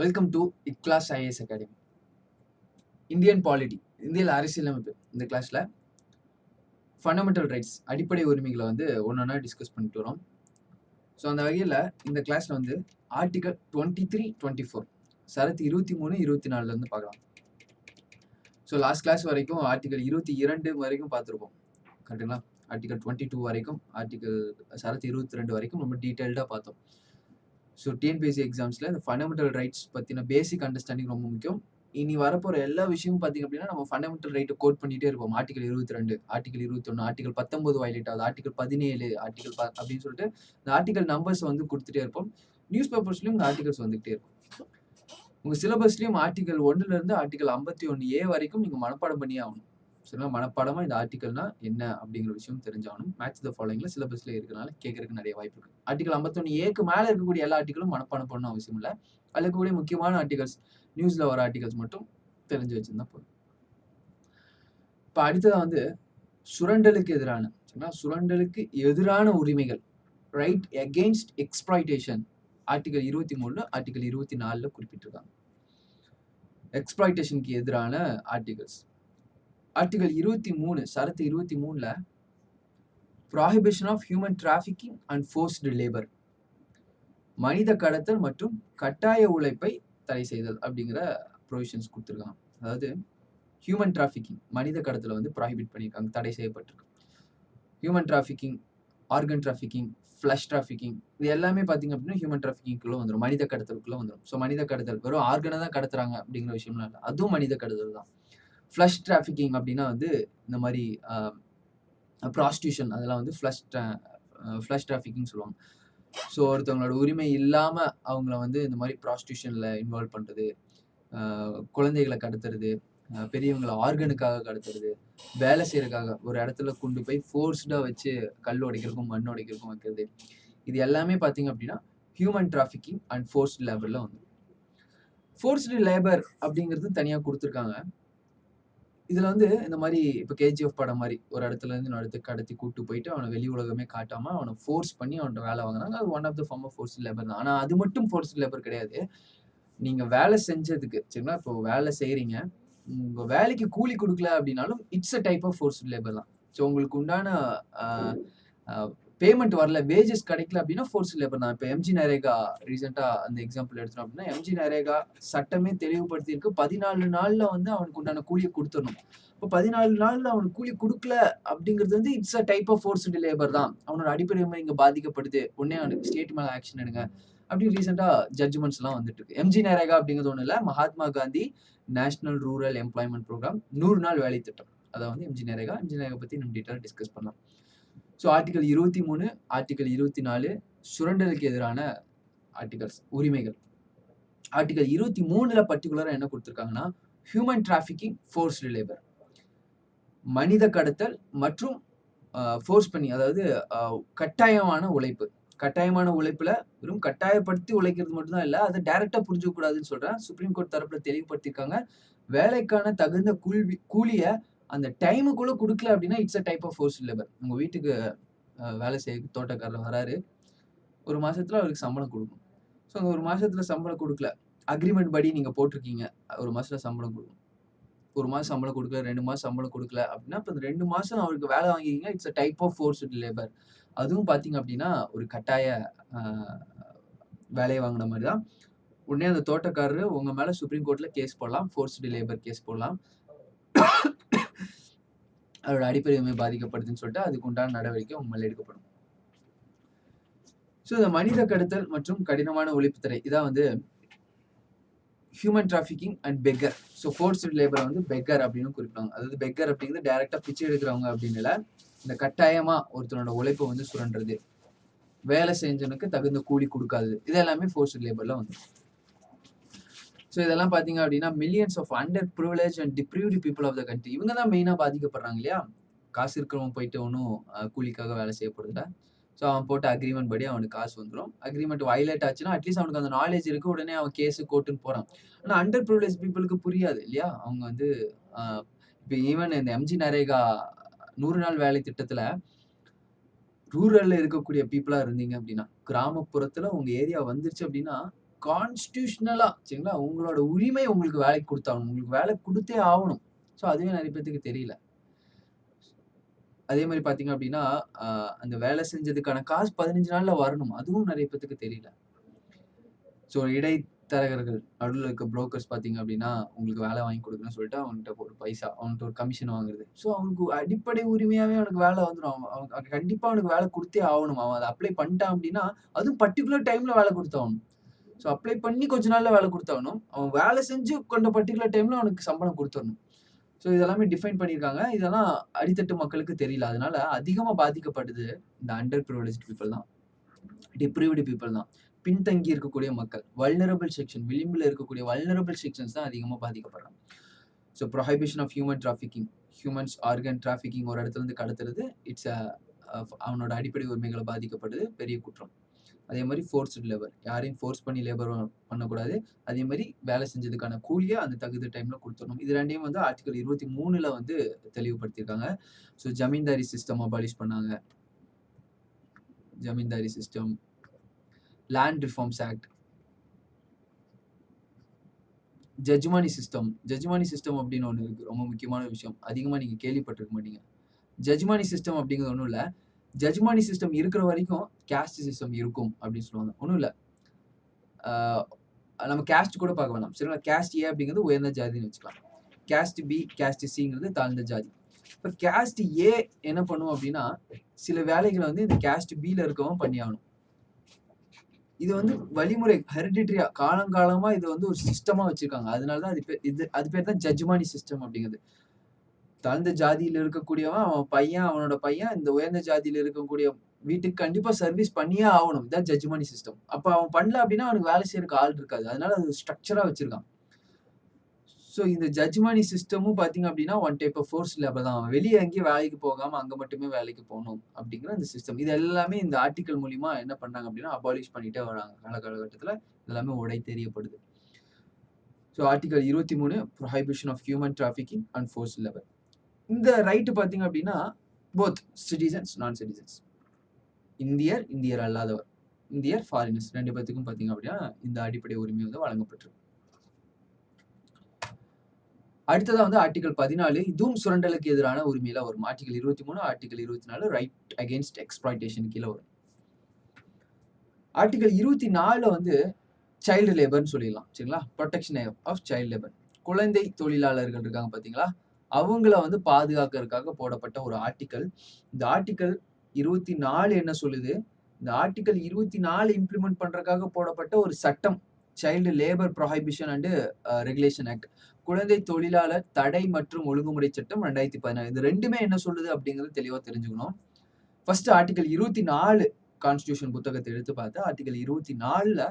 Welcome to இக்லாஸ் IAS academy. Indian polity, இந்திய அரசியலமைப்பு. இந்த கிளாஸ்ல ஃபண்டமெண்டல் ரைட்ஸ், அடிப்படை உரிமைகளை வந்து ஒன்றா டிஸ்கஸ் பண்ணிட்டு வரோம். ஸோ அந்த வகையில் இந்த கிளாஸ்ல வந்து ஆர்டிகல் 23, 24 சரத்து 23, 24 பார்க்கலாம். ஸோ லாஸ்ட் கிளாஸ் வரைக்கும் ஆர்டிகல் 22 வரைக்கும் பார்த்துருப்போம், கரெக்டுங்களா? ஆர்டிகல் 22 வரைக்கும், ஆர்டிகல் சரத்து 22 வரைக்கும் ரொம்ப டீட்டெயில்டாக பார்த்தோம். ஸோ டிஎன்பிஎஸ்சி எக்ஸாம்ஸில் இந்த ஃபண்டமெண்டல் ரைட்ஸ் பற்றின பேசிக் அண்டர்ஸ்டாண்டிங் ரொம்ப முக்கியம். இனி வரப்போகிற எல்லா விஷயமும் பார்த்தீங்க அப்படின்னா நம்ம ஃபண்டமெண்டல் ரைட்டை கோட் பண்ணிகிட்டே இருப்போம். ஆர்டிகல் 22, ஆர்டிகல் 21, ஆர்டிகல் 19 வயலேட் ஆகுது, ஆர்டிகல் 17, ஆர்டிகல் அப்படின்னு சொல்லிட்டு இந்த ஆர்டிகல் நம்பர்ஸ் வந்து கொடுத்துட்டே இருப்போம். நியூஸ் பேப்பர்ஸ்லையும் இந்த ஆர்டிகல்ஸ் வந்துகிட்டே இருக்கும். உங்கள் சிலபஸ்லையும் ஆர்டிகல் 1 ஆர்டிகல் 51A வரைக்கும் நீங்கள் மனப்பாடம் பண்ணியே ஆகணும். சரிங்களா? மனப்பாடமாக இந்த ஆர்டிகல்னா என்ன அப்படிங்கிற விஷயம் தெரிஞ்சாகணும். மேட்ச் த ஃபாலோயிங்ல சிலபஸ்ல இருக்கிறனால கேட்கறதுக்கு நிறைய வாய்ப்பு இருக்கு. ஆர்டிகல் 51Aக்கு மேலே இருக்கக்கூடிய எல்லா ஆர்டிகளும் மனப்பாடம் பண்ணணும் அவசியம் இல்லை. அதில் இருக்கக்கூடிய முக்கியமான ஆர்டிகல்ஸ், நியூஸ்ல வர ஆர்டிகல்ஸ் மட்டும் தெரிஞ்சு வச்சிருந்தா போதும். இப்போ அடுத்ததான் வந்து சுரண்டலுக்கு எதிரான, சரிங்களா, சுரண்டலுக்கு எதிரான உரிமைகள், right against exploitation, article 23, article 24 குறிப்பிட்டிருக்காங்க. எக்ஸ்ப்ளாய்டேஷனுக்கு எதிரான ஆர்டிகல்ஸ். ஆர்டிகல் 23 சரத்து 23ல prohibition of human trafficking and forced labour, மனித கடத்தல் மற்றும் கட்டாய உழைப்பை தடை செய்தல் அப்படிங்கிற ப்ரொவிஷன்ஸ் கொடுத்துருக்காங்க. அதாவது ஹியூமன் டிராஃபிக்கிங், மனித கடத்தலை வந்து ப்ராஹிபிட் பண்ணியிருக்காங்க, தடை செய்யப்பட்டிருக்கு. Human trafficking, organ trafficking, flesh trafficking, இது எல்லாமே பார்த்தீங்க அப்படின்னா ஹியூமன் டிராஃபிக்கிங்குள்ளே வந்துடும், மனித கடத்தலுக்குள்ளே வந்துடும். ஸோ மனித கடத்தல் வெறும் ஆர்கனை தான் கடத்துறாங்க அப்படிங்கிற விஷயம்லாம் இல்லை, அதுவும் மனித கடத்தல் தான். ஃப்ளஷ் டிராஃபிக்கிங் அப்படின்னா வந்து இந்த மாதிரி ப்ராஸ்டியூஷன், அதெல்லாம் வந்து ஃப்ளஷ் டிராஃபிக்கிங் சொல்லுவாங்க. ஸோ ஒருத்தவங்களோட உரிமை இல்லாமல் அவங்கள வந்து இந்த மாதிரி ப்ராஸ்டியூஷனில் இன்வால்வ் பண்ணுறது, குழந்தைகளை கடத்துறது, பெரியவங்களை ஆர்கனுக்காக கடத்துறது, வேலை செய்யறதுக்காக ஒரு இடத்துல கொண்டு போய் ஃபோர்ஸ்டாக வச்சு கல் உடைக்கிறதுக்கும் மண் உடைக்கிறதுக்கும் வைக்கிறது, இது எல்லாமே பார்த்தீங்க அப்படின்னா ஹியூமன் டிராஃபிக்கிங் அண்ட் ஃபோர்ஸ்டு லேபரில் வந்து. ஃபோர்ஸ்டு லேபர் அப்படிங்கிறது தனியாக கொடுத்துருக்காங்க. இதில் வந்து இந்த மாதிரி இப்போ கேஜிஎஃப் படம் மாதிரி ஒரு இடத்துல இருந்து இன்னொரு இடத்துக்கு கடத்தி கூட்டு போயிட்டு அவனை வெளி உலகமே காட்டாமல் அவனை ஃபோர்ஸ் பண்ணி அவன்கிட்ட வேலை வாங்குறாங்க. அது one of the form of forced labour தான். ஆனால் அது மட்டும் ஃபோர்ஸ்டு லேபர் கிடையாது. நீங்கள் வேலை செஞ்சதுக்கு, சரிங்களா, இப்போ வேலை செய்கிறீங்க, உங்கள் வேலைக்கு கூலி கொடுக்கல அப்படின்னாலும் it's a type of forced labour தான். ஸோ உங்களுக்கு உண்டான பேமெண்ட் வரல, வேஜஸ் கிடைக்கல அப்படின்னா ஃபோர்ஸ்டு லேபர் தான். இப்போ எம்ஜி நரேகா ரீசெண்டாக அந்த எக்ஸாம்பிள் எடுத்தோம் அப்படின்னா, எம்ஜி நரேகா சட்டமே தெளிவுபடுத்தியிருக்கு, 14 நாளில் வந்து அவனுக்கு உண்டான கூலியை கொடுத்துடணும். இப்போ 14 நாளில் அவனுக்கு கூலி கொடுக்கல அப்படிங்கிறது வந்து it's a type of forced labour தான். அவனோட அடிப்படை உரிமை இங்கே பாதிக்கப்படுது, உடனே அவனுக்கு ஸ்டேட் மேலே ஆக்ஷன் எடுங்க அப்படின்னு ரீசெண்டாக ஜட்ஜ்மெண்ட்ஸ்லாம் வந்துட்டு இருக்கு. எம்ஜி நரேகா அப்படிங்கிறது ஒன்றும் இல்லை, Mahatma Gandhi national rural employment programme, 100 நாள் வேலை திட்டம். அதை வந்து எம்ஜி நரேகா பற்றி நம்ம டீட்டெயிலாக டிஸ்கஸ் பண்ணலாம். ஸோ ஆர்டிகல் 23, ஆர்டிகல் 24 சுரண்டலுக்கு எதிரான ஆர்டிகல்ஸ், உரிமைகள். ஆர்டிகல் 23ல பர்டிகுலராக என்ன கொடுத்துருக்காங்கன்னா, ஹியூமன் டிராஃபிக்கிங், ஃபோர்ஸ்டு லேபர், மனித கடத்தல் மற்றும் ஃபோர்ஸ் பண்ணி, அதாவது கட்டாயமான உழைப்பு. கட்டாயமான உழைப்புல வெறும் கட்டாயப்படுத்தி உழைக்கிறது மட்டும்தான் இல்லை, அதை டைரக்டா புரிஞ்சுக்கூடாதுன்னு சொல்றேன். சுப்ரீம் கோர்ட் தரப்புல தெளிவுபடுத்திருக்காங்க. வேலைக்கான தகுந்த கூலியை அந்த டைமுக்குள்ள கொடுக்கல அப்படின்னா it's a type of forced labour. உங்க வீட்டுக்கு வேலை செய்ய தோட்டக்காரர் வராரு, ஒரு மாசத்துல அவருக்கு சம்பளம் கொடுக்கணும். ஸோ அந்த ஒரு மாசத்துல சம்பளம் கொடுக்கல, அக்ரிமெண்ட் படி நீங்க போட்டிருக்கீங்க, ஒரு மாசத்துல சம்பளம் கொடுக்கணும். ஒரு மாசம் சம்பளம் கொடுக்கல, 2 மாசம் சம்பளம் கொடுக்கல அப்படின்னா இப்போ 2 மாசம் அவருக்கு வேலை வாங்கிக்கிங்க, it's a type of forced labour. அதுவும் பார்த்தீங்க அப்படின்னா ஒரு கட்டாய வேலையை வாங்கின மாதிரி தான். உடனே அந்த தோட்டக்காரரு உங்க மேல சுப்ரீம் கோர்ட்ல கேஸ் போடலாம், ஃபோர்ஸ்டு லேபர் கேஸ் போடலாம். அதோட அடிப்படை உரிமை பாதிக்கப்படுதுன்னு சொல்லிட்டு அதுக்கு உண்டான நடவடிக்கை உங்க மேல எடுக்கப்படும். ஸோ இந்த மனித கடத்தல் மற்றும் கடினமான உழைப்பு தடை, இதான் வந்து human trafficking and begar. So forced லேபரை வந்து பெக்கர் அப்படின்னு குறிப்பாங்க. அதாவது பெக்கர் அப்படிங்கிறது டைரக்டா பிச்சை எடுக்கிறவங்க அப்படின்னு இல்லை, இந்த கட்டாயமா ஒருத்தனோட உழைப்பை வந்து சுரண்டுறது, வேலை செஞ்சவனுக்கு தகுந்த கூலி கொடுக்காது, இது எல்லாமே ஃபோர்ஸ்டு லேபர்ல வந்து. ஸோ இதெல்லாம் பார்த்தீங்க அப்படின்னா millions of under privilege and deprived people of the country, இவங்க தான் மெயினாக பாதிக்கப்படுறாங்க இல்லையா? காசு இருக்கிறவங்க போயிட்டு ஒன்றும் கூலிக்காக வேலை செய்யப்படுதுல. ஸோ அவன் போட்ட அக்ரிமெண்ட் படி அவனுக்கு காசு வந்துடும். அக்ரிமெண்ட் வயலேட் ஆச்சுன்னா அட்லீஸ்ட் அவனுக்கு அந்த நாலேஜ் இருக்கு, உடனே அவன் கேஸு கோர்ட்டுன்னு போகிறான். ஆனால் அண்டர் ப்ரிவிலேஜ் பீப்புளுக்கு புரியாது இல்லையா? அவங்க வந்து இப்போ ஈவன் இந்த எம்ஜி நரேகா 100 நாள் வேலை திட்டத்தில் ரூரல்ல இருக்கக்கூடிய பீப்புளாக இருந்தீங்க அப்படின்னா, கிராமப்புறத்தில் உங்கள் ஏரியா வந்துருச்சு அப்படின்னா கான்ஸ்டிடியூஷனலா சரிங்களா, உங்களோட உரிமை உங்களுக்கு வேலைக்கு குடுத்தாகணும். உங்களுக்கு வேலை குடுத்தே ஆவணும். ஸோ அதுவே நெறைய பேத்துக்கு தெரியல. அதே மாரி பார்த்தீங்க அப்டின்னா, அ அந்த வேலை செஞ்சதுக்கான காசு 15 நாள்ல வரணும். அதுவும் நெறைய பேத்துக்கு தெரியல. ஸோ இடைத்தரகர்கள், நடுவுல இருக்க புரோக்கர்ஸ் பார்த்தீங்க அப்டின்னா, உங்களுக்கு வேலை வாங்கி குடுக்குறேன்னு சொல்லிட்டு அவன்கிட்ட ஒரு பைசா, அவன்கிட்ட ஒரு கமிஷன் வாங்குறது. ஸோ அவனுக்கு அடிப்படை உரிமையாவே அவனுக்கு வேலை வந்துரும். அவன் கண்டிப்பா அவனுக்கு வேலை குடுத்தே ஆவணும். அவன் அத அப்ளை பண்ணிட்டான் அப்டின்னா, அதுவும் பர்ட்டிகுலர் டைம்ல வேலை குடுத்தாகணும். ஸோ அப்ளை பண்ணி கொஞ்ச நாள்ல வேலை குடுத்தாகணும். அவன் வேலை செஞ்சு கொண்ட பர்ட்டிகுலர் டைம்ல அவனுக்கு சம்பளம் குடுத்துறணும். ஸோ இதெல்லாமே டிஃபைன் பண்ணியிருக்காங்க. இதெல்லாம் அடித்தட்டு மக்களுக்கு தெரியல. அதனால அதிகமா பாதிக்கப்படுது இந்த அண்டர் பிரிவிலேஜ்ட் பீப்பிள் தான். டிப்ரிவ்டு பீப்பிள் தான். பின்தங்கி இருக்கக்கூடிய மக்கள். வல்னரபிள் செக்ஷன், விளிம்புல இருக்கக்கூடிய வல்னரபிள் செக்ஷன்ஸ் தான் அதிகமா பாதிக்கப்படுறாங்க. So prohibition of human trafficking, humans organ trafficking ஒரு இடத்துல இருந்து கடத்துறது, இட்ஸ் அவனோட அடிப்படை உரிமைகளை பாதிக்கப்படுது, பெரிய குற்றம். அதே மாதிரி ஃபோர்ஸ்டு லேபர், யாரையும் ஃபோர்ஸ் பண்ணி லேபர் பண்ணக்கூடாது. அதே மாதிரி வேலை செஞ்சதுக்கான கூலிய அந்த தகுந்த டைம்ல குடுத்துறணும். இது 2யும் வந்து ஆர்டிகல் 23ல வந்து தெளிவுபடுத்தியிருக்காங்க. ஸோ ஜமீன்தாரி சிஸ்டம் அபாலிஷ் பண்ணாங்க. Zamindari system, land reforms act, jajmani system. Jajmani system அப்படின்னு ஒண்ணு இருக்கு. ரொம்ப முக்கியமான விஷயம். அதிகமா நீங்க கேள்விப்பட்டிருக்க மாட்டீங்க. ஜட்ஜ்மானி சிஸ்டம் அப்படிங்கிறது ஒண்ணும் இல்ல. ஜட்ஜ்மானி சிஸ்டம் இருக்கிற வரைக்கும் கேஸ்ட் சிஸ்டம் இருக்கும் அப்படின்னு சொல்லுவாங்க. ஒண்ணும் இல்ல. நம்ம கேஸ்ட் கூட பார்க்க வேணாம். சரிங்களா? கேஸ்ட் ஏ அப்படிங்கிறது உயர்ந்த ஜாதின்னு வச்சுக்கலாம். கேஸ்ட் பி, கேஸ்ட் சிங்கிறது தாழ்ந்த ஜாதி. இப்ப கேஸ்ட் ஏ என்ன பண்ணும் அப்படின்னா, சில வேலைகளை வந்து இந்த கேஸ்ட் பில இருக்கவன் பண்ணியாகணும். இது வந்து வழிமுறை ஹெரிடிட்டரியா காலங்காலமா இது வந்து ஒரு சிஸ்டமா வச்சிருக்காங்க. அதனாலதான் அது பேர் தான் ஜட்ஜ்மானி சிஸ்டம் அப்படிங்கிறது. தாழ்ந்த ஜாதியில இருக்கக்கூடியவன் அவனோட பையன் இந்த உயர்ந்த ஜாதியில இருக்கக்கூடிய வீட்டுக்கு கண்டிப்பா சர்வீஸ் பண்ணியே ஆகணும். இதான் ஜட்ஜ்மானி சிஸ்டம். அப்ப அவன் பண்ணல அப்படின்னா அவனுக்கு வேலை செய்யறதுக்கு ஆள் இருக்காது. அதனால அது ஸ்ட்ரக்சரா வச்சிருக்கான். ஸோ இந்த ஜட்ஜ்மானி சிஸ்டமும் பாத்தீங்க அப்படின்னா one type of force labour தான். அவன் வெளியே எங்கேயும் வேலைக்கு போகாம அங்க மட்டுமே வேலைக்கு போகணும் அப்படிங்கிற அந்த சிஸ்டம். இது எல்லாமே இந்த ஆர்டிகல் மூலியமா என்ன பண்றாங்க அப்படின்னா அபாலிஷ் பண்ணிட்டே வராங்க. காலகட்டத்துல எல்லாமே உடை தெரியப்படுது. So article 23 prohibition of human trafficking and force labour. இந்த ரைட் பாத்தீங்க அப்படின்னா போத் சிட்டிசன்ஸ், நான் சிட்டிசன்ஸ், இந்தியர் அல்லாதவர், இந்தியர், ஃபாரினர்ஸ் 2 பேத்துக்கும் பாத்தீங்க அப்படின்னா இந்த அடிப்படை உரிமை வந்து வழங்கப்பட்டிருக்கு. அடுத்ததா வந்து ஆர்டிகல் 14 இதுவும் சுரண்டலுக்கு எதிரான உரிமையில வரும். Article 23, article 24 right against exploitation கீழ வரும். ஆர்டிகல் 24 வந்து சைல்டு லேபர்னு சொல்லிடலாம். சரிங்களா? Protection of child labour. குழந்தை தொழிலாளர்கள் இருக்காங்க பாத்தீங்களா? அவங்கள வந்து பாதுகாக்கிறதுக்காக போடப்பட்ட ஒரு ஆர்டிகல். இந்த ஆர்டிகல் 24 என்ன சொல்லுது? இந்த ஆர்டிகல் 24 இம்ப்ளிமெண்ட் பண்றதுக்காக போடப்பட்ட ஒரு சட்டம், child labour prohibition and regulation act, குழந்தை தொழிலாளர் தடை மற்றும் ஒழுங்குமுறை சட்டம் 2014. இது 2மே என்ன சொல்லுது அப்படிங்கிறது தெளிவா தெரிஞ்சுக்கணும். ஃபர்ஸ்ட் ஆர்டிகல் 24 கான்ஸ்டிடியூஷன் புத்தகத்தை எடுத்து பார்த்தா ஆர்டிகல் 24ல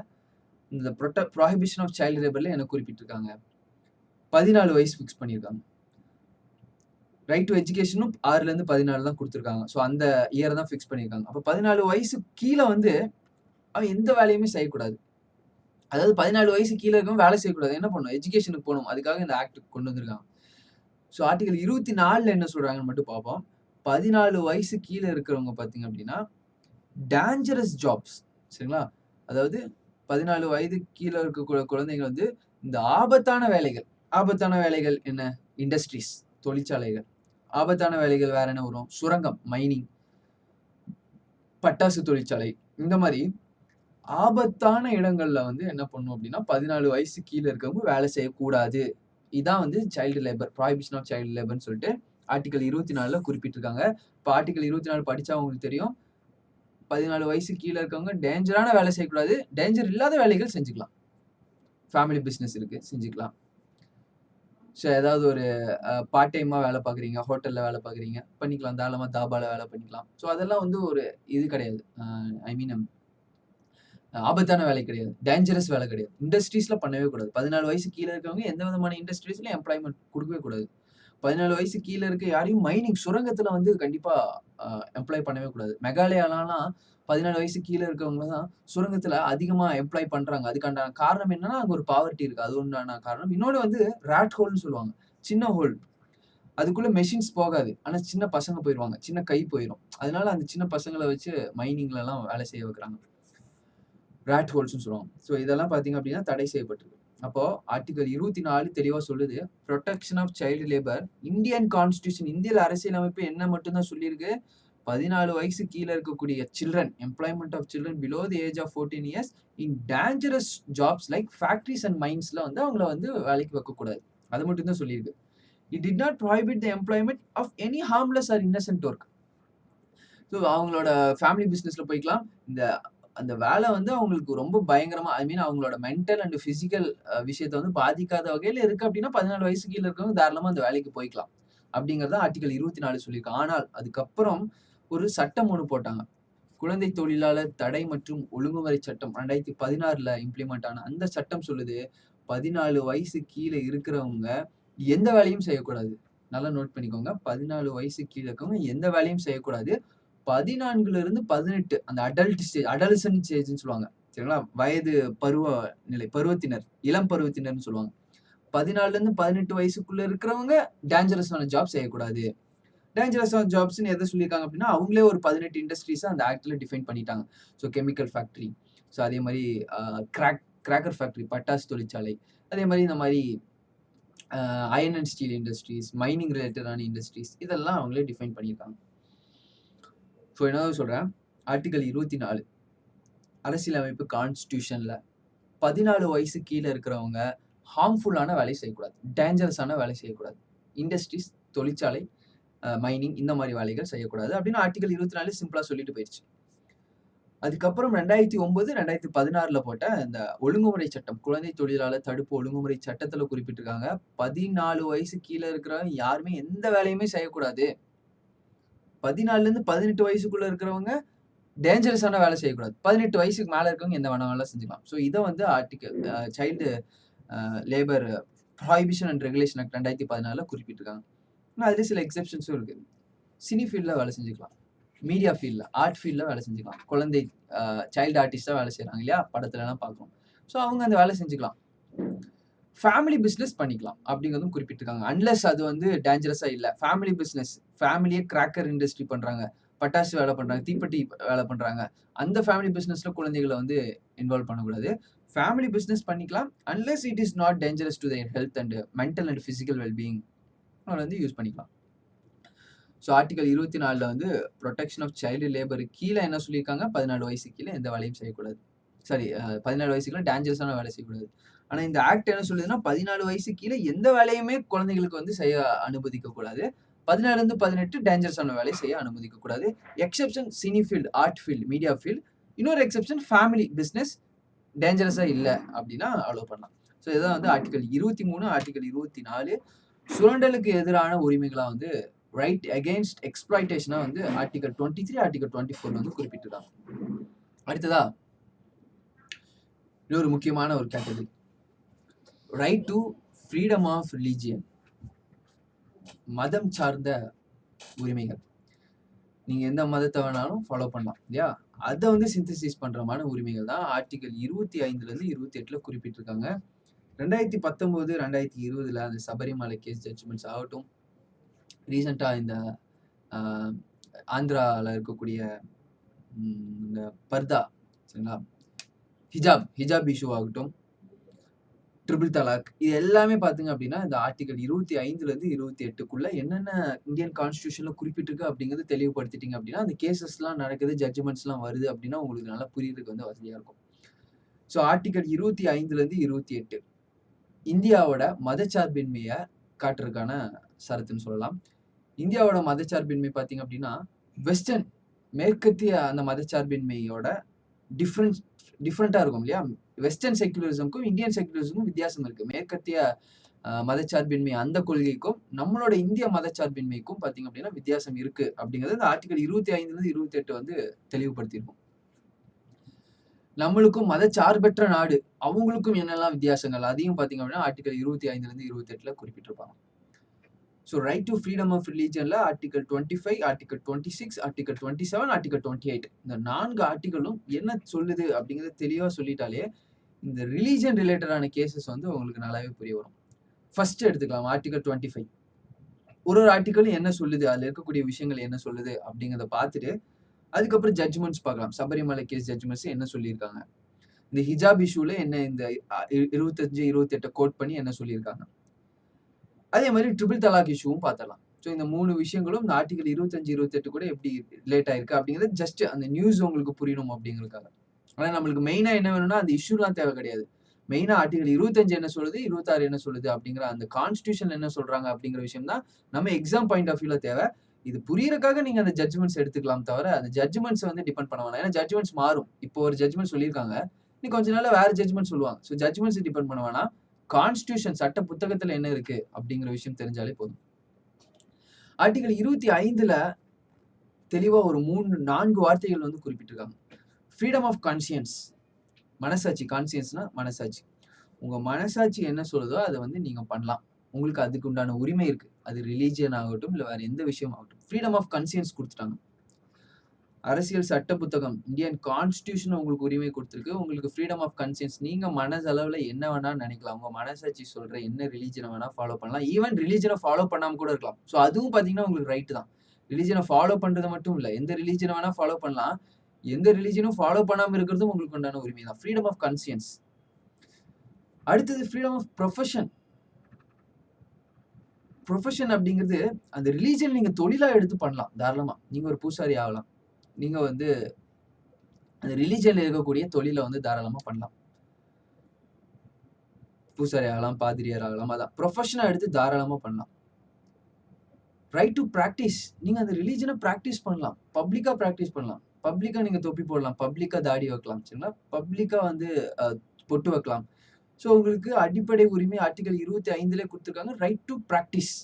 இந்த ப்ரொஹிபிஷன் ஆஃப் சைல்டு லேபர்ல என்ன குறிப்பிட்டிருக்காங்க? 14 வயசு ஃபிக்ஸ் பண்ணியிருக்காங்க. ரைட் டு எஜுகேஷனும் 6ல இருந்து 14 தான் கொடுத்துருக்காங்க. ஸோ அந்த இயர் தான் ஃபிக்ஸ் பண்ணியிருக்காங்க. அப்ப 14 வயசு கீழே வந்து அவன் எந்த வேலையுமே செய்யக்கூடாது. அதாவது 14 வயசு கீழே இருக்கவங்க வேலை செய்யக்கூடாது. என்ன பண்ணணும்? எஜுகேஷனுக்கு போகணும். அதுக்காக இந்த ஆக்ட் கொண்டு வந்திருக்காங்க. ஸோ ஆர்டிகல் 24ல என்ன சொல்றாங்கன்னு மட்டும் பார்ப்போம். 14 வயசு கீழே இருக்கிறவங்க பார்த்தீங்க அப்படின்னா டேஞ்சரஸ் ஜாப்ஸ், சரிங்களா? அதாவது 14 வயது கீழே இருக்கக்கூடிய குழந்தைங்க வந்து இந்த ஆபத்தான வேலைகள் என்ன? இண்டஸ்ட்ரீஸ், தொழிற்சாலைகள். ஆபத்தான வேலைகள் வேற என்ன வரும்? சுரங்கம், மைனிங், பட்டாசு தொழிற்சாலை, இந்த மாதிரி ஆபத்தான இடங்கள்ல வந்து என்ன பண்ணும் அப்படின்னா 14 வயசு கீழே இருக்கவங்க வேலை செய்யக்கூடாது. இதான் வந்து child labour, prohibition of child லேபர்னு சொல்லிட்டு ஆர்டிகல் 24ல குறிப்பிட்டிருக்காங்க. இப்போ ஆர்டிகல் 24 படிச்சா உங்களுக்கு தெரியும். 14 வயசு கீழே இருக்கவங்க டேஞ்சரான வேலை செய்யக்கூடாது. டேஞ்சர் இல்லாத வேலைகள் செஞ்சுக்கலாம். ஃபேமிலி பிசினஸ் இருக்கு, செஞ்சுக்கலாம். ஸோ ஏதாவது ஒரு பார்ட் டைமா வேலை பார்க்குறீங்க, ஹோட்டல்ல வேலை பார்க்குறீங்க, பண்ணிக்கலாம். தாராளமா தாபால வேலை பண்ணிக்கலாம். ஸோ அதெல்லாம் வந்து ஒரு இது கிடையாது. ஐ மீன் ஆபத்தான வேலை கிடையாது. டேஞ்சரஸ் வேலை கிடையாது. இண்டஸ்ட்ரீஸ்ல பண்ணவே கூடாது. 14 வயசு கீழே இருக்கவங்க எந்த விதமான இண்டஸ்ட்ரீஸ்லயும் எம்ப்ளாய்மெண்ட் கொடுக்கவே கூடாது. 14 வயசு கீழே இருக்க யாரையும் மைனிங், சுரங்கத்துல வந்து கண்டிப்பா எம்ப்ளாய் பண்ணவே கூடாது. மெகாலயாலாம் 14 வயசு கீழே இருக்கவங்க தான் சுரங்கத்துல அதிகமா எம்ப்ளாய் பண்றாங்க. அதுக்கான காரணம் என்னன்னா அங்க ஒரு பாவர்ட்டி இருக்கு. அது ஒன்றான காரணம். இன்னொன்று வந்து ராட் ஹோல்னு சொல்லுவாங்க. சின்ன ஹோல். அதுக்குள்ள மெஷின்ஸ் போகாது. ஆனா சின்ன பசங்க போயிருவாங்க. சின்ன கை போயிரும். அதனால அந்த சின்ன பசங்களை வச்சு மைனிங்ல எல்லாம் வேலை செய்ய வைக்கிறாங்க. ராட் ஹோல்ஸ்னு சொல்லுவாங்க. ஸோ இதெல்லாம் பார்த்தீங்க அப்படின்னா தடை செய்யப்பட்டிருக்கு. அப்போ ஆர்டிகல் 24 தெளிவா சொல்லுது, protection of child labour. Indian constitution, இந்திய அரசியலமைப்பு என்ன மட்டும் தான் சொல்லியிருக்கு, 14 வயசு கீழ இருக்கக்கூடிய children, employment of children below the age of 14 years in dangerous jobs like factories and மைன்ஸ்ல வந்து அவங்கள வந்து வேலைக்கு வைக்கக்கூடாது. அது மட்டும் தான் சொல்லியிருக்கு. It did not prohibit the employment of any harmless or innocent work. So அவங்களோட ஃபேமிலி பிசினஸ்ல போய்க்கலாம். அந்த வேலை வந்து அவங்களுக்கு ரொம்ப பயங்கரமா, ஐ மீன் அவங்களோட மென்டல் அண்ட் பிசிக்கல் விஷயத்த வந்து பாதிக்காத வகையில இருக்கு அப்படின்னா 14 வயசு கீழ இருக்கவங்க தாராளமா அந்த வேலைக்கு போய்க்கலாம். அப்படிங்கிறத ஆர்டிகல் 24 சொல்லியிருக்கு. ஆனால் அதுக்கப்புறம் ஒரு சட்டம் ஒண்ணு போட்டாங்க. குழந்தை தொழிலாளர் தடை மற்றும் ஒழுங்குமுறை சட்டம் 2016ல இம்ப்ளிமெண்ட் ஆன அந்த சட்டம் சொல்லுது, 14 வயசு கீழ இருக்கிறவங்க எந்த வேலையும் செய்யக்கூடாது. நல்லா நோட் பண்ணிக்கோங்க. 14 வயசு கீழ இருக்கவங்க எந்த வேலையும் செய்யக்கூடாது. 14லிருந்து 18 அந்த அடல்ட் ஸ்டேஜ், அடாலசென்ட் ஸ்டேஜ்ன்னு சொல்லுவாங்க. சரிங்களா? வயது பருவ நிலை, பருவத்தினர், இளம் பருவத்தினர்ன்னு சொல்லுவாங்க. 14லிருந்து 18 வயசுக்குள்ள இருக்கிறவங்க டேஞ்சரஸான ஜாப் செய்யக்கூடாது. டேஞ்சரஸான ஜாப்ஸ்ன்னு எதை சொல்லியிருக்காங்க அப்படின்னா, அவங்களே ஒரு 18 இண்டஸ்ட்ரீஸ அந்த ஆக்ட்ல டிஃபைன் பண்ணிட்டாங்க. ஸோ கெமிக்கல் ஃபேக்டரி, ஸோ அதே மாரி கிராக்கர் ஃபேக்டரி, பட்டாசு தொழிற்சாலை, அதே மாரி இந்த மாரி iron and Steeles industries, mining ரிலேட்டடான இண்டஸ்ட்ரீஸ், இதெல்லாம் அவங்களே டிஃபைன் பண்ணியிருக்காங்க. ஸோ என்னதான் சொல்றேன், ஆர்டிகல் 24 அரசியலமைப்பு கான்ஸ்டிடியூஷன்ல 14 வயசு கீழ இருக்கிறவங்க ஹார்ம்ஃபுல்லான வேலை செய்யக்கூடாது. டேஞ்சரஸான வேலை செய்யக்கூடாது. இண்டஸ்ட்ரீஸ், தொழிற்சாலை, மைனிங் இந்த மாரி வேலைகள் செய்யக்கூடாது அப்படின்னு ஆர்டிகல் 24 சிம்பிளா சொல்லிட்டு போயிருச்சு. அதுக்கப்புறம் 2009, 2016ல போட்ட இந்த ஒழுங்குமுறை சட்டம், குழந்தை தொழிலாளர் தடுப்பு ஒழுங்குமுறை சட்டத்துல குறிப்பிட்டிருக்காங்க, 14 வயசு கீழ இருக்கிறவங்க யாருமே எந்த வேலையுமே செய்யக்கூடாது. 14லிருந்து 18 வயசுக்குள்ள இருக்கிறவங்க டேஞ்சரஸான வேலை செய்யக்கூடாது. 18 வயசுக்கு மேல இருக்கவங்க எந்த வேணாலும் செஞ்சுக்கலாம். ஸோ இத வந்து article child labour prohibition and regulation act 2014ல குறிப்பிட்டிருக்காங்க. ஆனா அதுல சில எக்ஸெப்ஷன்ஸும் இருக்கு. சினி ஃபீல்ட்ல வேலை செஞ்சுக்கலாம். மீடியா ஃபீல்ட்ல, ஆர்ட் ஃபீல்ட்ல வேலை செஞ்சுக்கலாம். குழந்தை சைல்டு ஆர்டிஸ்டா வேலை செய்றாங்க இல்லையா? படத்துலலாம் பார்க்குறோம். ஸோ அவங்க அந்த வேலை செஞ்சுக்கலாம். ஃபேமிலி பிசினஸ் பண்ணிக்கலாம் அப்படிங்கிறதும் குறிப்பிட்டிருக்காங்க. அன்லெஸ் அது வந்து டேஞ்சரஸா இல்ல. ஃபேமிலி பிசினஸ், ஃபேமிலியே கிராக்கர் இண்டஸ்ட்ரி பண்றாங்க, பட்டாசு வேலை பண்றாங்க, தீப்பெட்டி வேலை பண்றாங்க. அந்த ஃபேமிலி பிசினஸ்ல குழந்தைகள வந்து இன்வால்வ் பண்ணக்கூடாது. ஃபேமிலி பிசினஸ் பண்ணிக்கலாம். Unless it is not dangerous to their health and mental and physical well being வந்து யூஸ் பண்ணிக்கலாம். ஸோ ஆர்டிகல் 24ல வந்து புரொடெக்ஷன் ஆஃப் சைல்டு லேபருக்கு கீழ என்ன சொல்லியிருக்காங்க, 14 வயசுக்கு கீழ எந்த வேலையும் செய்யக்கூடாது. சாரி 14 வயசுக்குள்ள டேஞ்சரஸான வேலை செய்யக்கூடாது. ஆனா இந்த ஆக்ட் என்ன சொல்லுதுன்னா, 14 வயசுக்கு கீழ எந்த வேலையுமே குழந்தைகளுக்கு வந்து செய்ய அனுமதிக்க கூடாது. 14லிருந்து 18 டேஞ்சரஸான வேலை செய்ய அனுமதிக்க கூடாது. Exception cine field, art field, media field. இன்னொரு எக்ஸெப்ஷன் ஃபேமிலி பிசினஸ் டேஞ்சரஸா இல்ல அப்படின்னா அலோவ் பண்ணலாம். ஸோ இதான் வந்து ஆர்டிகல் 23, ஆர்டிகல் 24 சுரண்டலுக்கு எதிரான உரிமைகளா வந்து ரைட் அகெயின்ஸ்ட் எக்ஸ்ப்ளாய்டேஷனா வந்து ஆர்டிகல் 23, ஆர்டிகல் 24 வந்து குறிப்பிட்டிருக்காங்க. அடுத்ததா இன்னொரு முக்கியமான ஒரு category, right to freedom of religion, மதம் சார்ந்த உரிமைகள். நீங்க எந்த மதத்தை வேணாலும் ஃபாலோ பண்ணலாம் இல்லையா? அதை வந்து சிந்தசிஸ் பண்றமான உரிமைகள் தான் ஆர்டிகல் 25லேருந்து 28ல குறிப்பிட்டிருக்காங்க. 2019, 2020ல அந்த சபரிமலை கேஸ் ஜட்ஜ்மெண்ட்ஸ் ஆகட்டும், ரீசெண்டா இந்த ஆந்திரால இருக்கக்கூடிய இந்த பர்தா, சரிங்களா, ஹிஜாப் இஷ்யூ ஆகட்டும், ட்ரிபிள் தலாக், இது எல்லாமே பாத்தீங்க அப்படின்னா இந்த ஆர்டிகல் 25லேருந்து 28க்குள்ள என்னென்ன இந்தியன் கான்ஸ்டிடியூஷன்ல குறிப்பிட்டிருக்கு அப்படிங்கறது தெளிவுபடுத்திட்டீங்க அப்படின்னா அந்த கேசஸ்லாம் நடக்குது, ஜட்ஜ்மெண்ட்ஸ்லாம் வருது அப்படின்னா உங்களுக்கு நல்லா புரியறதுக்கு வந்து வசதியா இருக்கும். ஸோ ஆர்டிகல் 25லேருந்து 28 இந்தியாவோட மதச்சார்பின்மையை காட்டுறதுக்கான சரத்துன்னு சொல்லலாம். இந்தியாவோட மதச்சார்பின்மை பார்த்தீங்க அப்படின்னா வெஸ்டர்ன், மேற்கத்திய அந்த மதச்சார்பின்மையோட டிஃப்ரெண்டா இருக்கும் இல்லையா? வெஸ்டர்ன் செக்குலரிசம்க்கும் இந்தியன் செக்குலரிசம்க்கும் வித்தியாசம் இருக்கு. மேற்கத்திய மதச்சார்பின்மை அந்த கொள்கைக்கும் நம்மளோட இந்திய மதச்சார்பின்மைக்கும் பார்த்தீங்க அப்படின்னா வித்தியாசம் இருக்கு அப்படிங்கிறது இந்த ஆர்டிகல் 25லேருந்து 28 வந்து தெளிவுபடுத்தியிருக்கும். நம்மளுக்கும் மதச்சார்பற்ற நாடு அவங்களுக்கும் என்னெல்லாம் வித்தியாசங்கள் அதையும் பார்த்தீங்க அப்படின்னா ஆர்டிகல் 25லேருந்து 28ல குறிப்பிட்டிருப்பாங்க. So right to freedom of ரிலீஜன்ல ஆர்டிகல் 25, ஆர்டிகல் 26, ஆர்டிகல் 27, ஆர்டிகல் 28 இந்த 4 ஆர்டிகலும் என்ன சொல்லுது அப்படிங்கிறத தெளிவாக சொல்லிட்டாலே இந்த ரிலீஜன் ரிலேட்டடான கேசஸ் வந்து உங்களுக்கு நல்லாவே புரிய வரும். ஃபர்ஸ்ட் எடுத்துக்கலாம் ஆர்டிகல் 25. ஒரு ஆர்டிகலும் என்ன சொல்லுது, அதில் இருக்கக்கூடிய விஷயங்கள் என்ன சொல்லுது அப்படிங்கிறத பார்த்துட்டு அதுக்கப்புறம் ஜட்ஜ்மெண்ட்ஸ் பார்க்கலாம். சபரிமலை கேஸ் ஜட்ஜ்மெண்ட்ஸ் என்ன சொல்லியிருக்காங்க. இந்த ஹிஜாப் இஷ்யூல என்ன இந்த 25, 28 கோட் பண்ணி என்ன சொல்லியிருக்காங்க. அதே மாதிரி ட்ரிபிள் தலாக் இஷ்யூவும் பார்த்தலாம். ஸோ இந்த 3 விஷயங்களும் இந்த ஆர்டிகல் 25, 28 கூட எப்படி ரிலேட் ஆயிருக்கு அப்படிங்கிறது ஜஸ்ட் அந்த நியூஸ் உங்களுக்கு புரியணும் அப்படிங்கிறதுக்காக. ஆனா நம்மளுக்கு மெயினா என்ன வேணும்னா அந்த இஷ்யூலாம் தேவை கிடையாது. மெயினா ஆர்டிகல் 25 என்ன சொல்லுது, 26 என்ன சொல்லுது அப்படிங்கிற அந்த கான்ஸ்டிடியூஷன் என்ன சொல்றாங்க அப்படிங்கிற விஷயம் தான் நம்ம எக்ஸாம் பாயிண்ட் ஆஃப் வியூல தேவை. இது புரியறதுக்காக நீங்க அந்த ஜட்ஜ்மெண்ட்ஸ் எடுத்துக்கலாம் தவிர அந்த ஜட்ஜ்மெண்ட்ஸ் வந்து டிபெண்ட் பண்ண வேணாம். ஏன்னா ஜட்ஜ்மெண்ட்ஸ் மாறும். இப்போ ஒரு ஜட்ஜ்மெண்ட் சொல்லியிருக்காங்க, இன்னும் கொஞ்ச நாள்ல வேற ஜட்ஜ்மெண்ட் சொல்லுவாங்க. ஸோ ஜட்ஜ்மெண்ட்ஸ் டிபெண்ட் பண்ண வேணாம். கான்ஸ்டிடியூஷன் சட்ட புத்தகத்துல என்ன இருக்கு அப்படிங்கிற விஷயம் தெரிஞ்சாலே போதும். ஆர்டிகல் 25ல தெளிவா ஒரு 4 வார்த்தைகள் வந்து குறிப்பிட்டிருக்காங்க. ஃப்ரீடம் ஆஃப் கான்சியன்ஸ், மனசாட்சி. கான்சியன்ஸ்னா மனசாட்சி. உங்க மனசாட்சி என்ன சொல்லுதோ அதை வந்து நீங்க பண்ணலாம். உங்களுக்கு அதுக்கு உண்டான உரிமை இருக்கு. அது ரிலீஜியன் ஆகட்டும் இல்ல வேற எந்த விஷயம் ஆகட்டும். ஃப்ரீடம் ஆஃப் கான்சியன்ஸ் கொடுத்துட்டாங்க. அரசியல் சட்ட புத்தகம் இந்தியன் கான்ஸ்டிடியூஷன் உங்களுக்கு உரிமை கொடுத்துருக்கு. உங்களுக்கு ஃப்ரீடம் ஆஃப் கான்சியன்ஸ். நீங்க மனசளவுல என்ன வேணா நினைக்கலாம். உங்க மனசாட்சி சொல்ற என்ன ரிலீஜனை வேணா ஃபாலோ பண்ணலாம். ஈவன் ரிலீஜனை ஃபாலோ பண்ணாம கூட இருக்கலாம். ஸோ அதுவும் பாத்தீங்கன்னா உங்களுக்கு ரைட் தான். ரிலீஜனை ஃபாலோ பண்றது மட்டும் இல்ல, எந்த ரிலீஜனை வேணா ஃபாலோ பண்ணலாம். எந்த ரிலீஜனும் ஃபாலோ பண்ணாம இருக்கிறதும் உங்களுக்கு உண்டான உரிமை தான். Freedom of conscience. அடுத்தது ஃப்ரீடம் ஆஃப் ப்ரொஃபஷன். ப்ரொஃபஷன் அப்படிங்கிறது அந்த ரிலீஜன் நீங்க தொழிலா எடுத்து பண்ணலாம் தாராளமா. நீங்க ஒரு பூசாரி ஆகலாம். நீங்க வந்து அந்த ரிலீஜன்ல இருக்கக்கூடிய தொழிலை வந்து தாராளமா பண்ணலாம். பூசாரி ஆகலாம், பாதிரியார் ஆகலாம். அதான் ப்ரொஃபஷனா எடுத்து தாராளமா பண்ணலாம். Right to practise. நீங்க அந்த ரிலீஜனை பிராக்டிஸ் பண்ணலாம். பப்ளிக்கா பிராக்டிஸ் பண்ணலாம். பப்ளிக்கா நீங்க தொப்பி போடலாம். பப்ளிக்கா தாடி வைக்கலாம். சரிங்களா? பப்ளிக்கா வந்து பொட்டு வைக்கலாம். ஸோ உங்களுக்கு அடிப்படை உரிமை ஆர்டிகல் 25ல கொடுத்துருக்காங்க. Right to practise.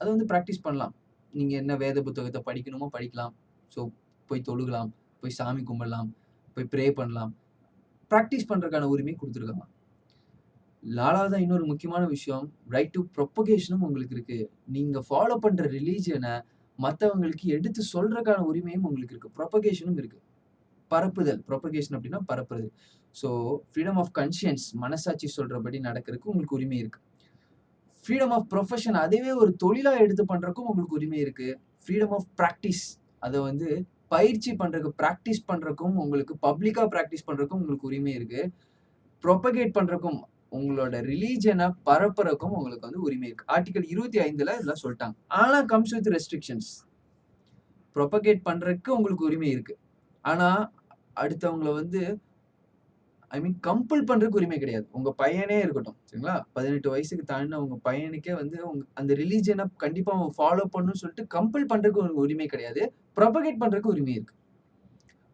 அதை வந்து பிராக்டிஸ் பண்ணலாம். நீங்க என்ன வேத புத்தகத்தை படிக்கணுமோ படிக்கலாம். ஸோ போய் தொழுகலாம், போய் சாமி கும்பிடலாம், போய் ப்ரே பண்ணலாம். பிராக்டிஸ் பண்றதுக்கான உரிமை கொடுத்துருக்காங்க. 4வதா இன்னொரு முக்கியமான விஷயம், ரைட் டு ப்ரொபகேஷனும் உங்களுக்கு இருக்கு. நீங்க ஃபாலோ பண்ற ரிலீஜனை மத்தவங்களுக்கு எடுத்து சொல்றதுக்கான உரிமையும் உங்களுக்கு இருக்கு. ப்ரொபகேஷனும் இருக்கு. பரப்புதல். ப்ரொபகேஷன் அப்படின்னா பரப்புறது. ஸோ ஃப்ரீடம் ஆஃப் கான்சியன்ஸ், மனசாட்சி சொல்றபடி நடக்கிறதுக்கு உங்களுக்கு உரிமை இருக்கு. ஃப்ரீடம் ஆஃப் ப்ரொஃபஷன், அதுவே ஒரு தொழிலா எடுத்து பண்றதுக்கும் உங்களுக்கு உரிமை இருக்கு. ஃப்ரீடம் ஆஃப் பிராக்டிஸ், அதை வந்து பயிற்சி பண்றதுக்கு பிராக்டிஸ் பண்றதுக்கும் உங்களுக்கு பப்ளிக்கா பிராக்டிஸ் பண்றதுக்கும் உங்களுக்கு உரிமை இருக்கு. ப்ரொபகேட் பண்றதுக்கும் உங்களோட ரிலீஜனை பரப்புறதுக்கும் உங்களுக்கு வந்து உரிமை இருக்கு. ஆர்டிகல் 25ல இதெல்லாம் சொல்லிட்டாங்க. ஆனா கம்ஸ் வித் ரெஸ்ட்ரிக்ஷன்ஸ். ப்ரொபகேட் பண்றதுக்கு உங்களுக்கு உரிமை இருக்கு. ஆனா அடுத்தவங்களை வந்து கம்பல் பண்றதுக்கு உரிமை கிடையாது. உங்க பையனே இருக்கட்டும், சரிங்களா? 18 வயசுக்கு தாண்டின உங்க பையனுக்கே வந்து அந்த ரிலீஜனை கண்டிப்பா அவன் ஃபாலோ பண்ணணும்னு சொல்லிட்டு கம்பல் பண்றதுக்கு உரிமை கிடையாது. ப்ரொபகேட் பண்றதுக்கு உரிமை இருக்கு.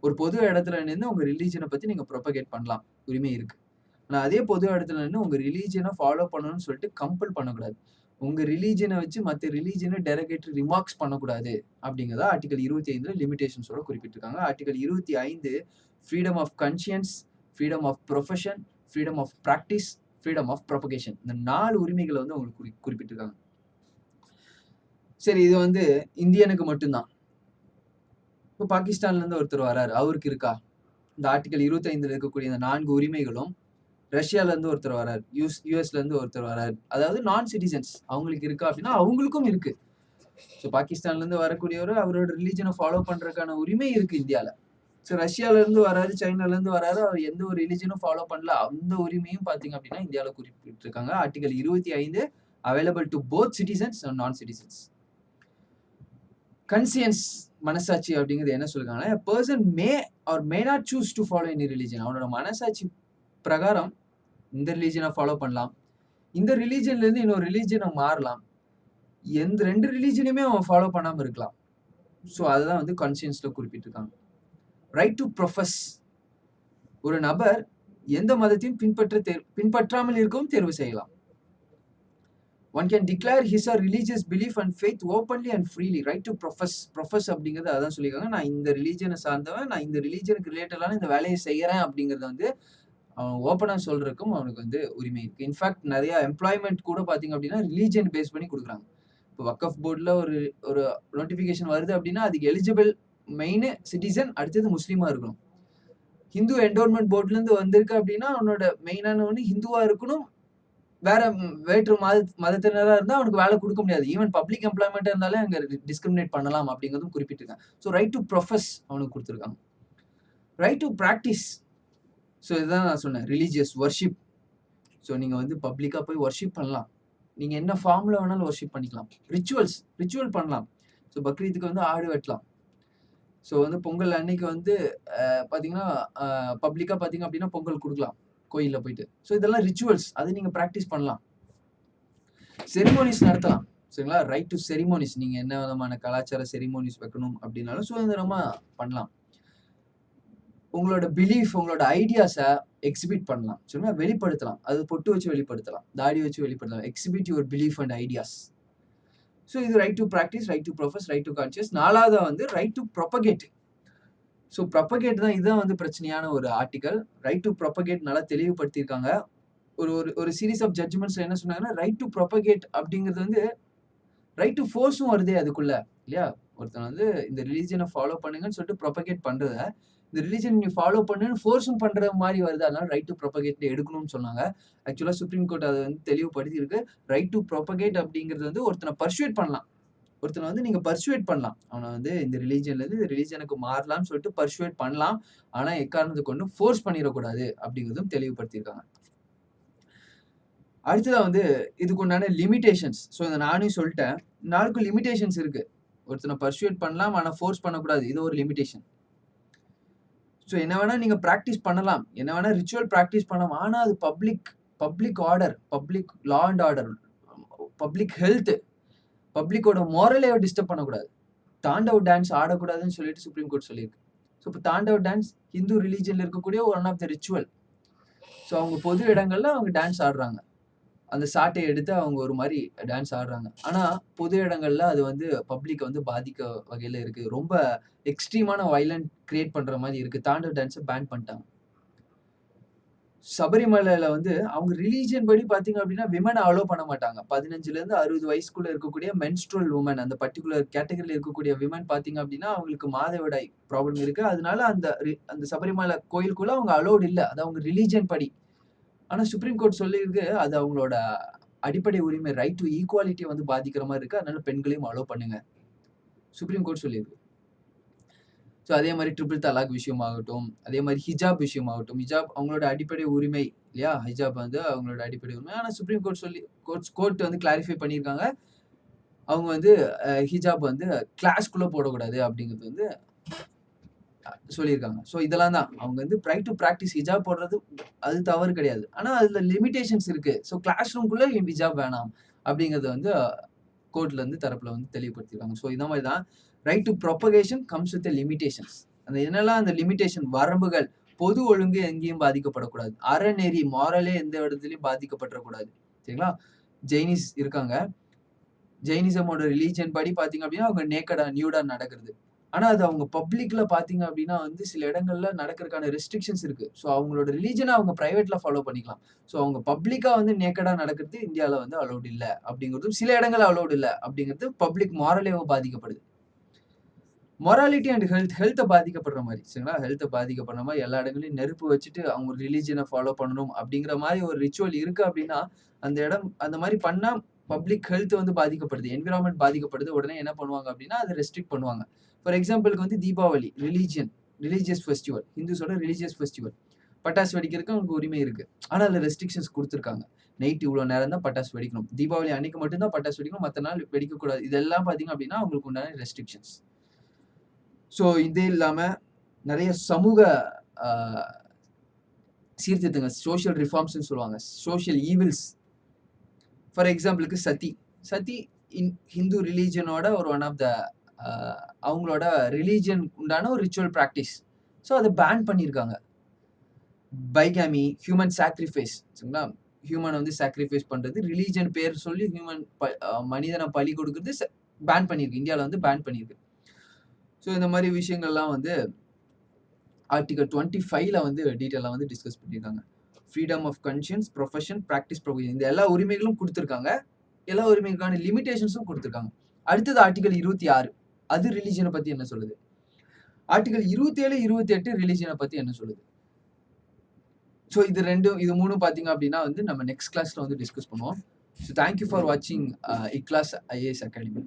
ஒரு பொது இடத்துல நின்று உங்க ரிலீஜனை பத்தி நீங்க ப்ரொபகேட் பண்ணலாம், உரிமை இருக்கு. ஆனா அதே பொது இடத்துல நின்று உங்க ரிலீஜனை ஃபாலோ பண்ணணும்னு சொல்லிட்டு கம்பல் பண்ணக்கூடாது. உங்க ரிலீஜனை வச்சு மற்ற ரிலீஜனை டெரகேட்டரி ரிமார்க்ஸ் பண்ணக்கூடாது அப்படிங்கிறத ஆர்டிகல் 25ல லிமிடேஷன்ஸோட குறிப்பிட்டிருக்காங்க. Article 25 freedom of conscience, freedom of profession, freedom of practice, freedom of propagation, இந்த 4 உரிமைகளை வந்து அவங்களுக்கு குறிப்பிட்டிருக்காங்க. சரி, இது வந்து இந்தியனுக்கு மட்டும்தான். இப்போ பாகிஸ்தான்ல இருந்து ஒருத்தர் வராரு, அவருக்கு இருக்கா? இந்த ஆர்டிகல் 25ல இருக்கக்கூடிய இந்த 4 உரிமைகளும் ரஷ்யால இருந்து ஒருத்தர் வராரு, யூஎஸ்ல இருந்து ஒருத்தர் வராரு, அதாவது நான் சிட்டிசன்ஸ், அவங்களுக்கு இருக்கா அப்படின்னா அவங்களுக்கும் இருக்கு. ஸோ பாகிஸ்தான்ல இருந்து வரக்கூடியவர் அவரோட ரிலீஜனை ஃபாலோ பண்றதுக்கான உரிமை இருக்கு இந்தியால. ஸோ ரஷ்யால இருந்து வராரு, சைனால இருந்து வராரு, அவர் எந்த ஒரு ரிலீஜனும் ஃபாலோ பண்ணல, அந்த உரிமையும் பாத்தீங்க அப்படின்னா இந்தியாவில குறிப்பிட்டிருக்காங்க. Article 25 available to both citizens and நான் சிட்டிசன்ஸ். கன்சியன்ஸ், மனசாட்சி அப்படிங்கிறது என்ன சொல்றாங்கன்னா, a person may or may not choose to follow any religion. அவனோட மனசாட்சி பிரகாரம் இந்த ரிலீஜனை ஃபாலோ பண்ணலாம், இந்த ரிலீஜன்ல இருந்து இன்னொரு ரிலீஜனை மாறலாம், எந்த 2 ரிலீஜனையுமே அவன் ஃபாலோ பண்ணாம இருக்கலாம். ஸோ அதுதான் வந்து கான்சியன்ஸ்ல குறிப்பிட்டிருக்காங்க. ரைட் டு ப்ரொஃபஸ், ஒரு நபர் எந்த மதத்தையும் பின்பற்றாமல் இருக்கவும் தேர்வு செய்யலாம். One can declare his or religious belief and faith openly and freely. Right to profess. Profess அப்படிங்கிறது அதான் சொல்லியிருக்காங்க. நான் இந்த ரிலீஜனை சார்ந்தவன், நான் இந்த ரிலீஜனுக்கு ரிலேட்டடான இந்த வேலையை செய்யறேன் அப்படிங்கறத வந்து அவன் ஓப்பனா சொல்றதுக்கும் அவனுக்கு வந்து உரிமை இருக்கு. இன்ஃபேக்ட் நிறைய எம்ப்ளாய்மெண்ட் கூட பாத்தீங்க அப்படின்னா ரிலீஜன் பேஸ் பண்ணி கொடுக்குறாங்க. இப்போ வக்கஃப் போர்ட்ல ஒரு நோட்டிபிகேஷன் வருது அப்படின்னா அதுக்கு எலிஜிபிள் மெயின் சிட்டிசன், அடுத்தது முஸ்லீமா இருக்கணும். ஹிந்து என்டோன்மெண்ட் போர்ட்ல இருந்து வந்திருக்கு அப்படின்னா அவனோட மெயினான ஒன்று ஹிந்துவா இருக்கணும். வேற்று மதத்தினரா இருந்தா அவனுக்கு வேலை கொடுக்க முடியாது. ஈவன் பப்ளிக் எம்ப்ளாய்மெண்ட் இருந்தாலே அங்க டிஸ்கிரிமினேட் பண்ணலாம் அப்படிங்கிறதும் குறிப்பிட்டிருக்காங்க. ஸோ ரைட் டு ப்ரொஃபஸ் அவனுக்கு கொடுத்துருக்காங்க. ரைட் டு பிராக்டிஸ், ஸோ இதுதான் நான் சொன்னேன், ரிலீஜியஸ் வர்ஷிப். ஸோ நீங்கள் வந்து பப்ளிக்காக போய் வர்ஷிப் பண்ணலாம். நீங்கள் என்ன ஃபார்மில் வேணாலும் வர்ஷிப் பண்ணிக்கலாம். ரிச்சுவல் பண்ணலாம். ஸோ பக்ரீத்துக்கு வந்து ஆடு வெட்டலாம். ஸோ வந்து பொங்கல் அன்னைக்கு வந்து பார்த்தீங்கன்னா பப்ளிக்காக பார்த்தீங்க அப்படின்னா பொங்கல் கொடுக்கலாம் கோயிலில் போயிட்டு. ஸோ இதெல்லாம் ரிச்சுவல்ஸ், அது நீங்கள் ப்ராக்டிஸ் பண்ணலாம். செரிமோனிஸ் நடத்தலாம். சரிங்களா? ரைட் டு செரிமோனிஸ், நீங்கள் என்ன விதமான கலாச்சார செரிமோனிஸ் வைக்கணும் அப்படின்னாலும் சுதந்திரமாக பண்ணலாம். உங்களோட பிலீஃப், உங்களோட ஐடியாஸை எக்ஸிபிட் பண்ணலாம். சரிங்களா? வெளிப்படுத்தலாம். அது பொட்டு வச்சு வெளிப்படுத்தலாம், தாடி வச்சு வெளிப்படுத்தலாம். Exhibit your belief and ideas. So இது right to practise, right to profess, right to conscious. 4வது வந்து right to propagate. So propagate தான், இதுதான் வந்து பிரச்சனையான ஒரு ஆர்டிகல். ரைட் டு ப்ரொபகேட் நல்லா தெளிவுபடுத்தியிருக்காங்க. ஒரு சீரீஸ் ஆஃப் ஜட்ஜ்மெண்ட்ஸ்ல என்ன சொன்னாங்கன்னா, ரைட் டு ப்ரொபகேட் அப்படிங்கிறது வந்து ரைட் டு ஃபோர்ஸும் வருதே அதுக்குள்ள, இல்லையா? ஒருத்தன் வந்து இந்த ரிலீஜனை ஃபாலோ பண்ணுங்கன்னு சொல்லிட்டு ப்ரொபகேட் பண்றத, இந்த ரிலீஜன் நீ ஃபாலோ பண்ணுன்னு ஃபோர்ஸும் பண்ற மாதிரி வருது. அதனால ரைட் டு ப்ரொபகேட் எடுக்கணும்னு சொன்னாங்க. ஆக்சுவலா சுப்ரீம் கோர்ட் அதை வந்து தெளிவுபடுத்தி இருக்கு. ரைட் டு ப்ரொபகேட் அப்படிங்கிறது வந்து ஒருத்தனை பர்சுவேட் பண்ணலாம். ஒருத்தனை வந்து நீங்க பர்சுவேட் பண்ணலாம். அவனை வந்து இந்த ரிலீஜன்ல இருந்து இந்த ரிலீஜனுக்கு மாறலாம்னு சொல்லிட்டு பர்சுவேட் பண்ணலாம். ஆனா எக்காரணத்தை கொண்டு ஃபோர்ஸ் பண்ணிடக்கூடாது அப்படிங்கிறதும் தெளிவுபடுத்தியிருக்காங்க. அடுத்ததா வந்து இதுக்கு உண்டான லிமிடேஷன்ஸ். ஸோ இதை நானும் சொல்லிட்டேன். நாளுக்கும் லிமிடேஷன்ஸ் இருக்கு. ஒருத்தனை பர்சுவேட் பண்ணலாம், ஆனா ஃபோர்ஸ் பண்ணக்கூடாது. இது ஒரு லிமிடேஷன். ஸோ என்ன வேணா நீங்க ப்ராக்டிஸ் பண்ணலாம், என்ன வேணா ரிச்சுவல் ப்ராக்டிஸ் பண்ணலாம். ஆனா அது public order, public law and order, public health, பப்ளிக்கோட மோரலை டிஸ்டர்ப் பண்ணக்கூடாது. தாண்டவ் டான்ஸ் ஆடக்கூடாதுன்னு சொல்லிட்டு சுப்ரீம் கோர்ட் சொல்லியிருக்கு. ஸோ இப்போ தாண்டவ் டான்ஸ் ஹிந்து ரிலீஜன்ல இருக்கக்கூடிய one of the ritual. So அவங்க பொது இடங்கள்ல அவங்க டான்ஸ் ஆடுறாங்க. அந்த சாட்டை எடுத்து அவங்க ஒரு மாதிரி டான்ஸ் ஆடுறாங்க. ஆனா பொது இடங்கள்ல அது வந்து பப்ளிக் வந்து பாதிக்க வகையில இருக்கு. ரொம்ப எக்ஸ்ட்ரீமான வயலன்ட் கிரியேட் பண்ற மாதிரி இருக்கு. தாண்டவ் டான்ஸை பேன் பண்ணிட்டாங்க. சபரிமலையில வந்து அவங்க ரிலீஜியன் படி பாத்தீங்க அப்படின்னா விமனை அலோ பண்ண மாட்டாங்க. 15ல இருந்து 60 வயசுக்குள்ள இருக்கக்கூடிய மென்ஸ்ட்ரல் உமன், அந்த பர்டிகுலர் கேட்டகரியில இருக்கக்கூடிய விமன் பாத்தீங்க அப்படின்னா அவங்களுக்கு மாதவிடாய் ப்ராப்ளம் இருக்கு. அதனால அந்த சபரிமலை கோயிலுக்குள்ள அவங்க அலோடு இல்ல. அது அவங்க ரிலீஜியன் படி. ஆனா சுப்ரீம் கோர்ட் சொல்லியிருக்கு, அது அவங்களோட அடிப்படை உரிமை, ரைட் டு ஈக்குவாலிட்டி வந்து பாதிக்கிற மாதிரி இருக்கு. அதனால பெண்களையும் அலோ பண்ணுங்க. சுப்ரீம் கோர்ட் சொல்லியிருக்கு. ஸோ அதே மாதிரி ட்ரிபிள் தலாக் விஷயமாகட்டும், அதே மாதிரி ஹிஜாப் விஷயமாகட்டும். ஹிஜாப் அவங்களோட அடிப்படை உரிமை, இல்லையா? ஹிஜாப் வந்து அவங்களோட அடிப்படை உரிமை. ஆனா சுப்ரீம் கோர்ட் கோர்ட் வந்து கிளாரிஃபை பண்ணியிருக்காங்க. அவங்க வந்து ஹிஜாப் வந்து கிளாஸ்க்குள்ள போடக்கூடாது அப்படிங்கிறது வந்து சொல்லியிருக்காங்க. ஸோ இதெல்லாம் தான் அவங்க வந்து ரைட் டு ப்ராக்டிஸ். ஹிஜாப் போடுறது அது தவறு கிடையாது. ஆனா அதுல லிமிடேஷன்ஸ் இருக்கு. ஸோ கிளாஸ் ரூம்குள்ள ஹிஜாப் வேணாம் அப்படிங்கறது வந்து கோர்ட்ல இருந்து தரப்புல வந்து தெளிவுபடுத்திருக்காங்க. ஸோ இந்த மாதிரி தான் right to propagation comes with limitations. அந்த என்னெல்லாம் அந்த லிமிடேஷன், வரம்புகள், பொது ஒழுங்கு எங்கேயும் பாதிக்கப்படக்கூடாது. அறநெறி, மாரலே எந்த இடத்துலயும் பாதிக்கப்படக்கூடாது. சரிங்களா? ஜெயினிஸ் இருக்காங்க. ஜெயினிசமோட ரிலீஜன் படி பாத்தீங்க அப்படின்னா அவங்க நேக்கடா, நியூடா நடக்கிறது. ஆனா அது அவங்க பப்ளிக்ல பாத்தீங்க அப்படின்னா வந்து சில இடங்கள்ல நடக்கிறதுக்கான ரெஸ்ட்ரிக்ஷன்ஸ் இருக்கு. ஸோ அவங்களோட ரிலீஜனை அவங்க பிரைவேட்ல ஃபாலோ பண்ணிக்கலாம். ஸோ அவங்க பப்ளிக்கா வந்து நேக்கடா நடக்கிறது இந்தியாவில் வந்து அலௌட் இல்லை அப்படிங்கிறதும், சில இடங்கள் அலௌட் இல்லை அப்படிங்கிறது பப்ளிக் மாரலேவோ பாதிக்கப்படுது. மொராலிட்டி அண்ட் ஹெல்த்தை பாதிக்கப்படுற மாதிரி, சரிங்களா? ஹெல்த்தை பாதிக்கப்படுற மாதிரி எல்லா இடங்களையும் நெருப்பு வச்சுட்டு அவங்க ரிலீஜனை ஃபாலோ பண்ணணும் அப்படிங்கிற மாதிரி ஒரு ரிச்சுவல் இருக்கு அப்படின்னா அந்த இடம் அந்த மாதிரி பண்ணா பப்ளிக் ஹெல்த் வந்து பாதிக்கப்படுது, என்விரான்மெண்ட் பாதிக்கப்படுது. உடனே என்ன பண்ணுவாங்க அப்படின்னா அதை ரெஸ்ட்ரிக்ட் பண்ணுவாங்க. ஃபார் எக்ஸாம்பிளுக்கு வந்து தீபாவளி ரிலீஜியஸ் ஃபெஸ்டிவல், ஹிந்துஸோட ரிலீஜியஸ் ஃபெஸ்டிவல். பட்டாசு வெடிக்கிறதுக்கு அவங்க உரிமை இருக்கு. ஆனால் அதில் ரெஸ்ட்ரிக்ஷன்ஸ் கொடுத்துருக்காங்க. நைட் இவ்வளோ நேரம் தான் பட்டாசு வெடிக்கணும், தீபாவளி அன்னைக்கு மட்டும்தான் பட்டாசு வெடிக்கணும், மற்ற நாள் வெடிக்கக்கூடாது. இதெல்லாம் பார்த்தீங்க அப்படின்னா அவங்களுக்கு உண்டான ரெஸ்ட்ரிக்ஷன்ஸ். ஸோ இது இல்லாம நிறைய சமூக சீர்திருத்தங்கள், சோஷியல் ரிஃபார்ம்ஸ்ன்னு சொல்லுவாங்க, சோஷியல் ஈவில்ஸ். ஃபார் எக்ஸாம்பிளுக்கு சதி ஹிந்து ரிலீஜனோட ஒரு ஒன் ஆஃப் த அவங்களோட ரிலீஜன் உண்டான ஒரு ரிச்சுவல் ப்ராக்டிஸ். ஸோ அதை பேன் பண்ணியிருக்காங்க. பைகாமி, ஹியூமன் சாக்ரிஃபைஸ், சரிங்களா? ஹியூமன் வந்து சாக்ரிஃபைஸ் பண்றது, ரிலீஜன் பேர் சொல்லி மனிதனை பலி கொடுக்கறது பேன் பண்ணியிருக்கு. இந்தியாவில் வந்து பேன் பண்ணியிருக்கு. ஸோ இந்த மாதிரி விஷயங்கள்லாம் வந்து ஆர்டிகல் 25ல வந்து டீட்டெயிலாக வந்து டிஸ்கஸ் பண்ணியிருக்காங்க. Freedom of conscience, profession, practice, provision, இந்த எல்லா உரிமைகளும் கொடுத்துருக்காங்க. எல்லா உரிமைகளுக்கான லிமிடேஷன்ஸும் கொடுத்துருக்காங்க. அடுத்தது ஆர்டிகல் 26, அது ரிலீஜனை பற்றி என்ன சொல்லுது. ஆர்டிகல் 27, 28 ரிலீஜனை பற்றி என்ன சொல்லுது. ஸோ இது மூணும் பார்த்தீங்க அப்படின்னா வந்து நம்ம நெக்ஸ்ட் கிளாஸில் வந்து டிஸ்கஸ் பண்ணுவோம். ஸோ தேங்க்யூ ஃபார் வாட்சிங் இக்லாஸ் ஐஏஎஸ் அகாடமி.